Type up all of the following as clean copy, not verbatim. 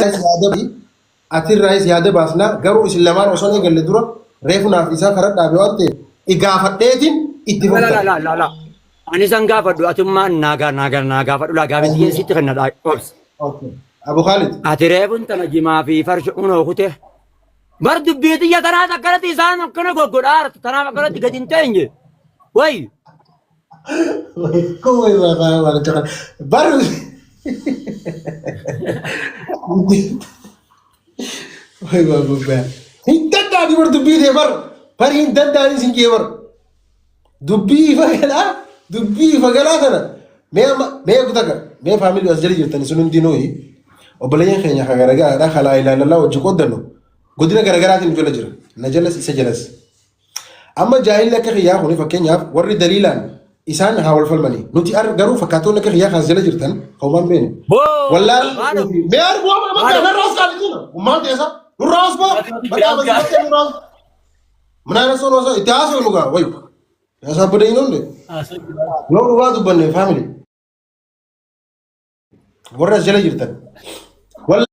yaada bi atirraayis yaada baasnaa garuu isin lamaan osoo hin galle dura reefu naaf isaa karaa dhaabe waan ta'eef igaafadheetiin itti لا لا لا لا أنا سانغافا دو أتوما ناغا فدو لا غابي تيجي سيت خنا لا أوبس Abu Khalid أتريبون تنا جما في فرش أنو خوته برد بيتي يا ترى تكرت إنسان كنا غودار تنا تكرت قدين تاني وين kau wala cakap baru woi babu ba hinta tadi berdubbi deh bar hinta tadi singkir bar dubbi fagala kana me aku tak me family asjari jutan sunun dinoi obalayan kenya kagaraga ada khala ila Allah wajiko dano godina garagara tin jola jira najalas isa jalas amma jahil lak khiya khuni fakenya warri dalilan isan hawal falmani nuti ar garu fakato lak khiya khazala jirtan qawman bene walla me ar bo ma kana ras kalina umma desa ras bo bada ras mana sono so itas nuga way asa bade inonde no ruwa du banne family warra jala jirtan walla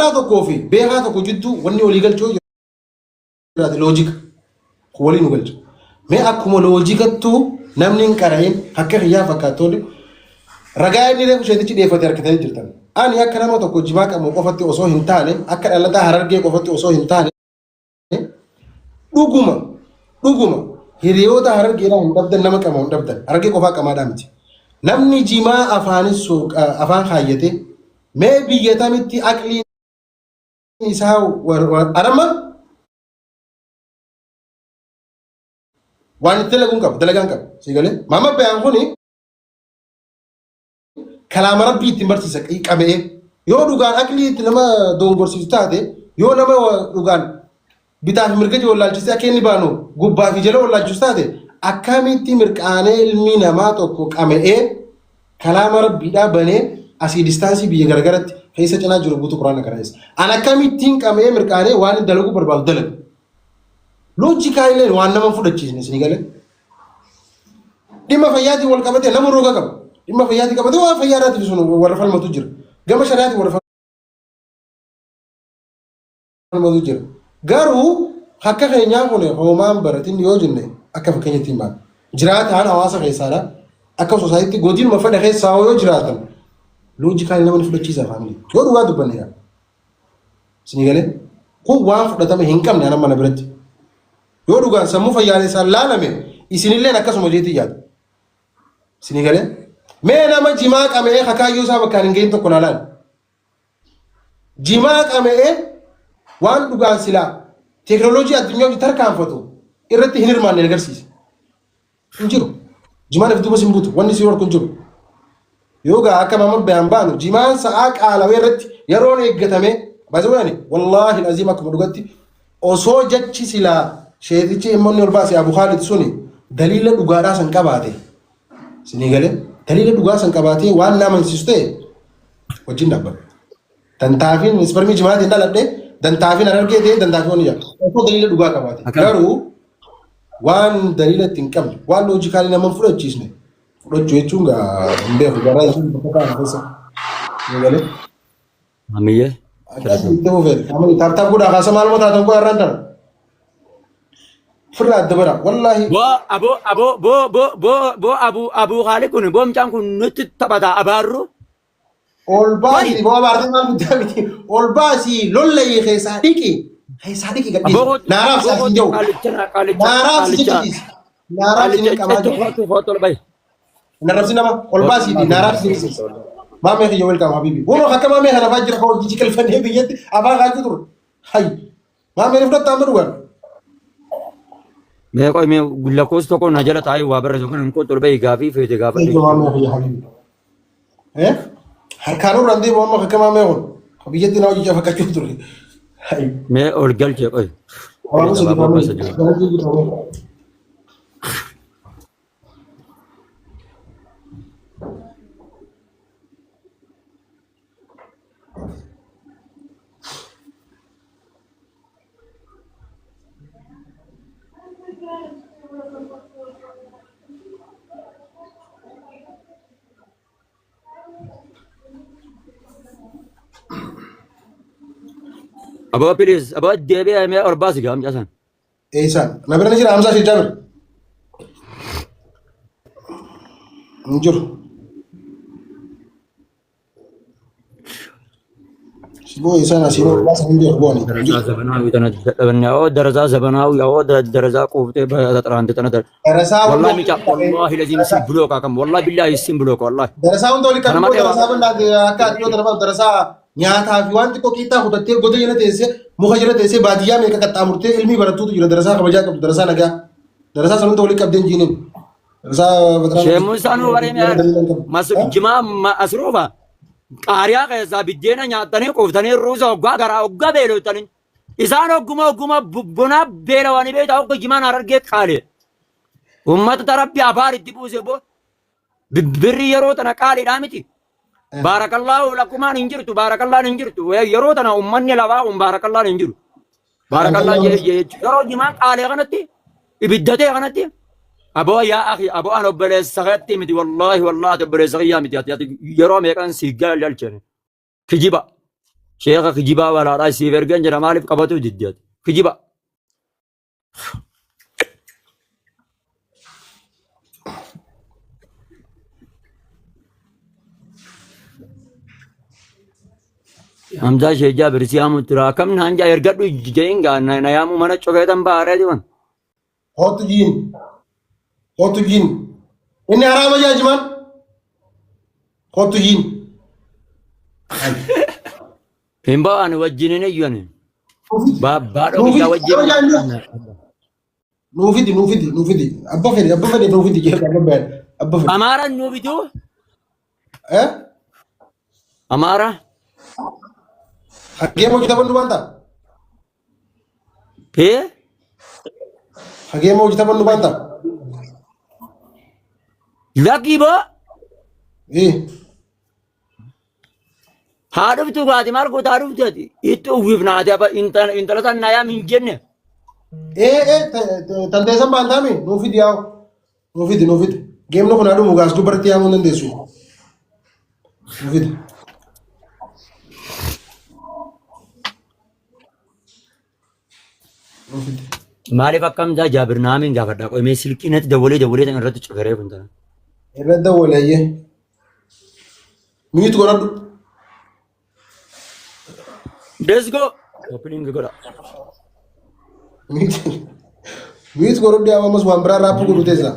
la to kofi be ha to kujiddu wanni oligal cho logic wali nugal me akkuma logicattu namni qarayin akka khiya fakatole ragaa ni reefu sheetichi dheefate harkatanii jirtan ani akka nama tokko jimaa qabu qofatti osoo hin taane akka dhalataa harargee qofatti osoo hin taane dhuguma hiriyoota harargeedhaan hin dhabdan nama qabu hin dhabdan harargee qofaa qamaadhaa miti namni jimaa afaanis afaan kaayyate mee biyyatamitti aqliin isaa arama waan itti dalagaan qaba sigale mama bayan kuni kalaama rabbii ittiin barsiisa qabee yoo dhugaan aqlii itti nama dongorsiisu taate yoo nama dhugaan bitaa fi mirga wallaalchisee akka inni baanu gubbaa fi jala wallaalchisu taate akkamitti mirqaanee ilmi namaa tokko qabee kalaama rabbiidhaa banee asii distaansii biyya garagaratti keessa cinaa jiru guutuu quraana karaayisa an akkamittiin qabee mirqaanee waan dalaguu barbaadu dalagu loojikaalee waan nama fudhachiisne isin galee dhimma fayyaatii wal qabatee nama roga qaba dhimma fayyaatii qabatee waan fayyaadhaatiif sun warra falmatu jira gama shari'aatii warra falmatu jira garuu akka keenyaa kun hoomaan baratin yoo jenne akka fakkeenyatti himaa jiraataan hawaasa keessaadha akka sosaayitii godinuma fedha keessaa yoo jiraatan loojikaalee nama fudhachiisa faamilii yoo dhugaa dubbanne yaa isin galee kun waan fudhatame hin qabne anam mana biratti yoo dhugaan sammuu fayyaalessaan laalame isinilleen akkasuma jeetii yaadu isinii galee mee nama jimaa qamee kakaayyoo isaa bakkaan hin gahin tokko laalaan jimaa qamee waan dhugaan silaa teekinooloojii addunyaa tarkaanfatu irratti hin hirmaanne agarsiisa hin jiru jimaan if duuba sin buutu wanni si warku hin jiru yoo gaa akka mama bayan baanu jimaan sa'aa qaalawee irratti yeroon eeggatame baasawani wallaahi aziim akkuma dhugatti osoo jechi silaa sheetichi immoonni ol baase Abu Khalid suni daliila dhugaadhaa san qabaate isinii galee daliila dhugaa san qabaatee waan nama amansiisu ta'e wajjin dhaabbata dantaafiin ispermii jimaatiin dhaladhe dantaafiin argee ta'e dantaafiin wani jaa osoo daliila dhugaa qabaate garuu waan daliila ittiin qabne waan loojikaalii nama fudhachiisne fudhachuu jechuun hin beeku garaa jechuun bakka kaa'an keessa isinii galee Mamiyyee akkasitti hufeera taaptaap godhaa kaasa maaluma taatan koo irraan tana فرلا الدبرة والله بو أبو خالد كون بوم كان كون نت تبدا أبارو أولباسي بو أبارو ما بدأتي أولباسي لولا يخيساديكي خيساديكي قديس نعرف ساكين جو نعرف سيكيس نعرف سيكيس نعرف سينما أولباسي دي نعرف سيكيس ما ميخي يويل كام حبيبي بولو حكا ما ميخي أنا فاجر خول جيجي كالفنه بيجي أبا غاجو تور هاي ما ميخي فتا تامروان मैं कोई मैं गुल्लकोस तो को नजर आता है वाबर जो कि उनको तोड़ भाई गाफी फिर गाफी हैं हर खानों रंदी बोल में खकमा में हो अभी ये दिन आओ जी जब कच्चू तुरी मैं और गल के ओए أبو بليز أبو الدبي أمي أرباسي قام جاسن إيسان نبرة نجرا حمزة شي جابر نجر شبو إيسان أسيرو بس نجر بوني درجة زبناوي تنا أو درجة زبناوي أو درجة قوتي بترانت تنا درسا والله ميجا والله لازم يسيب بلوك كم والله بالله يسيب بلوك والله درسا وندولي أنا كم ما تبغى درسا بنا أكاد يو درسا nyaata fi wanti ko kita fudhattee goda jala teessee muka jala teessee baadiyyaa meeqa qaxxaamurtee ilmii barattuutu jira darasaa kabajaa qabdu darasaa nagaa darasaa sanumta walii qabdeen jiiniin darasaa شيء موسانو وري مير مسؤول جماعة مسروفة قاريا كذا بدينا نياتني كوفتني روزا وقا غرا وقا بيلو تنين إسانو قما بنا بيلو واني بيت أو كجماعة نرجع خالي أمة تربي أبار تبوسه بو بري يرو تنا خالي رامتي بارك الله لكم أن إنجرتوا بارك الله إنجرتوا يرو تنا أمني لوا بارك الله إنجروا بارك الله يرو جماعة خالي غنتي إبدتي غنتي أبو يا أخي أبو أنا بلس سغتي مدي والله تبلس غيا مدي يرو ميكان سيجال لالشني كجيبا شيخ كجيبا ولا راي سيفرجن جرا مالف قبطو جديات كجيبا حمزة شيخ جابر سيامو تراكم نانجا يرجعوا جينغا نيامو منا شوكيتم بارة ديوان hotu jin inni harama jajiman hotu jin Himba anu wajjinin eeyyane baadho biyya wajjin nuufidi abba fede nuufidi jechuudha abba fede Amaara nuufitu Amaara hagee moo kitaaba nu banta hagee moo kitaaba nu banta Lagi bo haaduf tu baati maal goota haaduf taati itti uwwifnaati apa intala tan nayaa min jenne tanteessan baantaami nuufidi yaa nuufidi geemni kun haadhu mugaas dubartii yaamuu dandeessu nuufidi maaliif akkam jaa jaabir naamin gaafadhaa qo'imee silkiinatti dawalee tan irratti cufaree kun tana irratti dawaleeyyee miitu godhadhu let's go opening godha miitu godhadhu yaa ammas waan biraa raappu godhu teessa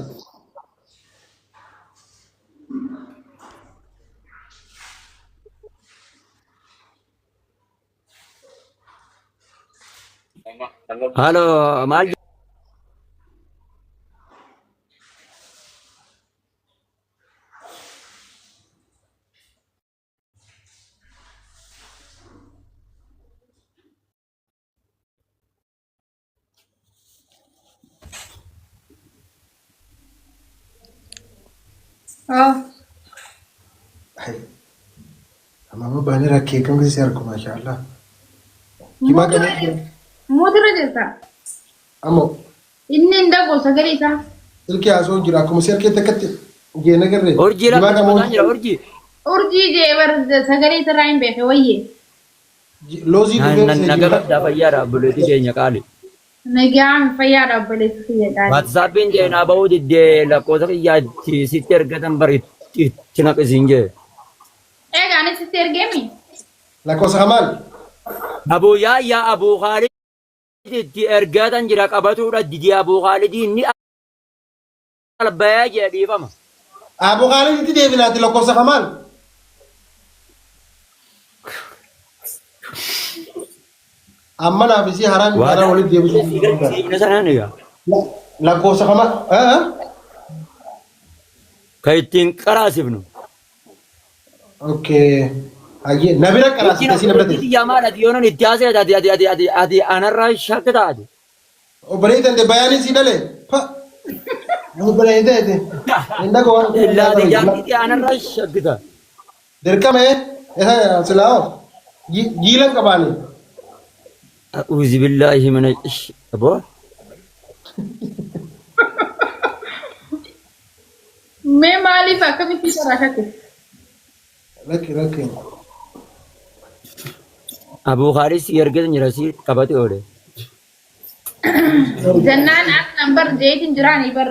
halo maal Mama bani rakkee kan keessa argu maashaallah. Kimaa kan Mootirra jirta. ammoo Inni hin dhagu sagalee isaa. ilki haasoo jira akkuma serkee takkatti geena garree. orjii Kimaa kan lafa jira orjii Urjii jee bar sagalee isarraa hin beeke wayyee. loozii naga gaddaa fayyaadha buleetii keenya qaali Nagaan fayyaadha obboleessi fayyadaadha. WhatsAppiin jeenaa bahuu diddee lakkoofsa kiyyaatti sitti ergatan bari itti naqisiin jee Egaa ani sitti ergeemi. lakkoofsa hamaal Abuu Yaayyaa Abuu Khaalid itti ergatan jira qabatuudha didii Abuu Khaalid inni albayaa jee dhiifama. Abuu Khaalid itti deebinaati lakkoofsa hamaal. Amma naaf isii haraan walitti deebisuu. Siifna sanaan egaa. Lakkoofsa hamaal. Kan ittiin qaraasifnu. Okay. Hayyee na bira qaraasite si na bira ta'e. Yaa maal ati yoonan itti haasee ati anarraa shakka taate. Obboleetti ante bayaanii si dhalee. Obboleetti ante. Inda gowwan. Laate yaaqiti anarraa shakka taate. Dirqame silaa jiilan qabaanii. أعوذ بالله من أبو Mee maaliif akkamitti sarara shakke? Rakki. Abuu Khaalis erga jirasi qabate oole. Jannaan as number 8 jirani bar